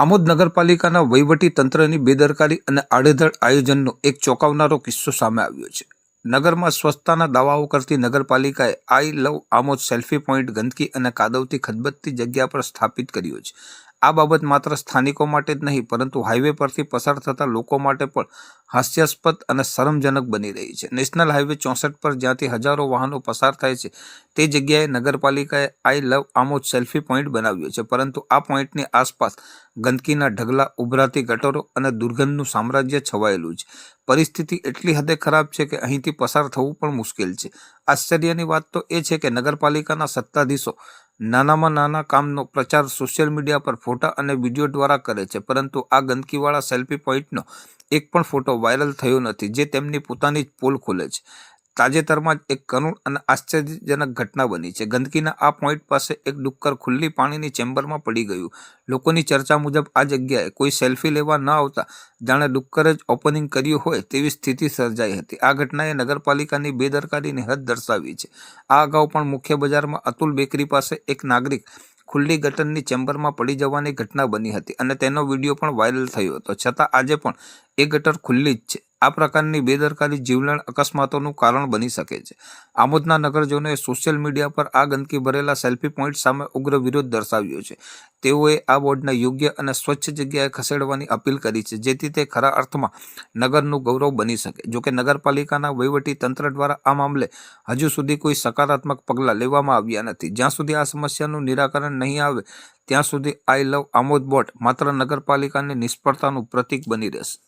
આમોદ નગરપાલિકાના વહીવટી તંત્રની બેદરકારી અને આડેધડ આયોજનનો એક ચોંકાવનારો કિસ્સો સામે આવ્યો છે। નગરમાં સ્વચ્છતાના દાવાઓ કરતી નગરપાલિકાએ આઈ લવ આમોદ સેલ્ફી પોઈન્ટ ગંદકી અને કાદવથી ખદબદતી જગ્યા પર સ્થાપિત કર્યો છે। આ બાબત માત્ર સ્થાનિકો માટે જ નહીં પરંતુ હાઈવે પરથી પસાર થતા લોકો માટે પણ હાસ્યાસ્પદ અને શરમજનક બની રહી છે। નેશનલ હાઈવે 64 પર જ્યાંથી હજારો વાહનો પસાર થાય છે તે જગ્યાએ નગરપાલિકાએ આઈ લવ આમોદ સેલ્ફી પોઈન્ટ બનાવ્યો છે, પરંતુ આ પોઈન્ટની આસપાસ ગંદકીના ઢગલા, ઉભરાતી ગટરો અને દુર્ગંધનું સામ્રાજ્ય છવાયેલું છે। પરિસ્થિતિ એટલી હદે ખરાબ છે કે અહીંથી પસાર થવું પણ મુશ્કેલ છે। આશ્ચર્યની વાત તો એ છે કે નગરપાલિકાના સત્તાધીશો નાનામાં નાના કામનો પ્રચાર સોશિયલ મીડિયા પર ફોટા અને વિડીયો દ્વારા કરે છે, પરંતુ આ ગંદકીવાળા સેલ્ફી પોઈન્ટનો એક પણ ફોટો વાયરલ થયો નથી, જે તેમની પોતાની જ પોલ ખોલે છે। તાજેતરમાં જ એક કરુણ અને આશ્ચર્યજનક ઘટના બની છે। ગંદકીના આ પોઈન્ટ પાસે એક ડુક્કર ખુલ્લી પાણીની ચેમ્બરમાં પડી ગયું। લોકોની ચર્ચા મુજબ આ જગ્યાએ કોઈ સેલ્ફી લેવા ન આવતા જાણે ડુક્કરે જ ઓપનિંગ કર્યું હોય તેવી સ્થિતિ સર્જાઈ હતી। આ ઘટનાએ નગરપાલિકાની બેદરકારીની હદ દર્શાવી છે। આ અગાઉ પણ મુખ્ય બજારમાં અતુલ બેકરી પાસે એક નાગરિક ખુલ્લી ગટરની ચેમ્બરમાં પડી જવાની ઘટના બની હતી અને તેનો વિડીયો પણ વાયરલ થયો હતો, છતાં આજે પણ એ ગટર ખુલ્લી જ છે। આ પ્રકારની બેદરકારી જીવલેણ અકસ્માતોનું કારણ બની શકે છે। આમોદના નગરજનોએ સોશિયલ મીડિયા પર આ ગંદકી ભરેલા સેલ્ફી પોઈન્ટ સામે ઉગ્ર વિરોધ દર્શાવ્યો છે। તેઓએ આ બોર્ડને યોગ્ય અને સ્વચ્છ જગ્યાએ ખસેડવાની અપીલ કરી છે, જેથી તે ખરા અર્થમાં નગરનું ગૌરવ બની શકે। જોકે નગરપાલિકાના વહીવટી તંત્ર દ્વારા આ મામલે હજુ સુધી કોઈ સકારાત્મક પગલાં લેવામાં આવ્યા નથી। જ્યાં સુધી આ સમસ્યાનું નિરાકરણ નહીં આવે ત્યાં સુધી આઈ લવ આમોદ બોર્ડ માત્ર નગરપાલિકાની નિષ્ફળતાનું પ્રતીક બની રહેશે।